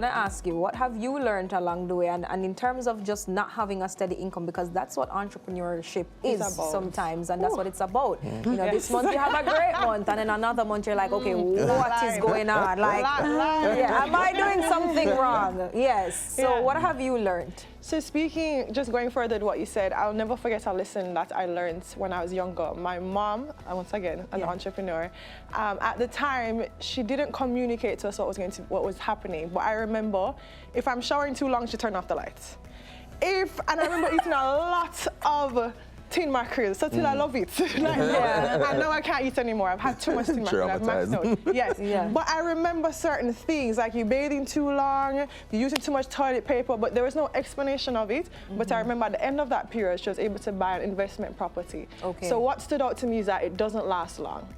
going to ask you, what have you learned along the way? And in terms of just not having a steady income, because that's what entrepreneurship is sometimes, and that's what it's about. You know, this month you have a great month, and then another month you're like, okay, what is going on? Like, yeah, am I doing something wrong? Yes. So what have you learned? So speaking, just going further to what you said, I'll never forget a lesson that I learned when I was younger. My mom, once again, an entrepreneur, at the time, she didn't communicate to us what was happening. But I remember, if I'm showering too long, she turned off the lights. And I remember eating a lot of tin mackerel, so till I love it. I know I can't eat anymore. I've had too much tin mackerel. I've maxed out. Yes. But I remember certain things, like you bathing too long, you using too much toilet paper, but there was no explanation of it. But I remember at the end of that period, she was able to buy an investment property. So what stood out to me is that it doesn't last long.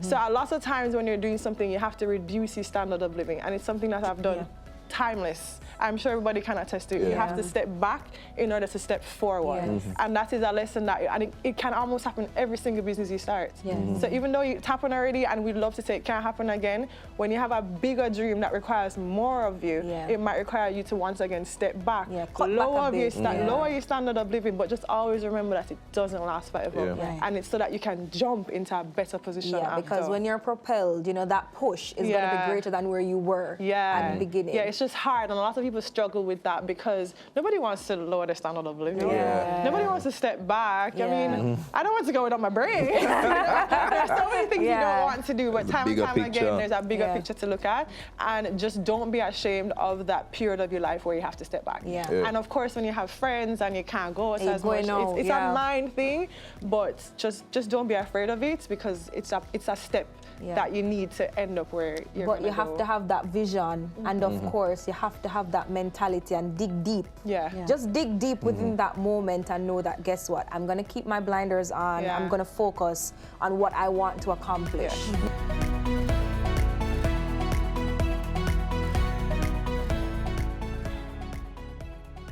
So a lot of times when you're doing something, you have to reduce your standard of living, and it's something that I've done timeless. I'm sure everybody can attest to it. You have to step back in order to step forward. And that is a lesson that, and it can almost happen every single business you start. So even though it's happened already and we'd love to say it can't happen again, when you have a bigger dream that requires more of you, it might require you to once again step back, lower your standard of living, but just always remember that it doesn't last forever. And it's so that you can jump into a better position after. Because when you're propelled, you know, that push is going to be greater than where you were at the beginning. Yeah, it's just hard, and a lot of people struggle with that because nobody wants to lower their standard of living. Nobody wants to step back. I mean, I don't want to go without my brain. There's so many things you don't want to do, but time and time again, there's a bigger picture to look at, and just don't be ashamed of that period of your life where you have to step back. And of course, when you have friends and you can't go as much, it's a mind thing, but just don't be afraid of it, because it's a step that you need to end up where you're But you have to have that vision, and of course, you have to have that mentality and dig deep. Just dig deep within that moment and know that, guess what? I'm going to keep my blinders on. I'm going to focus on what I want to accomplish.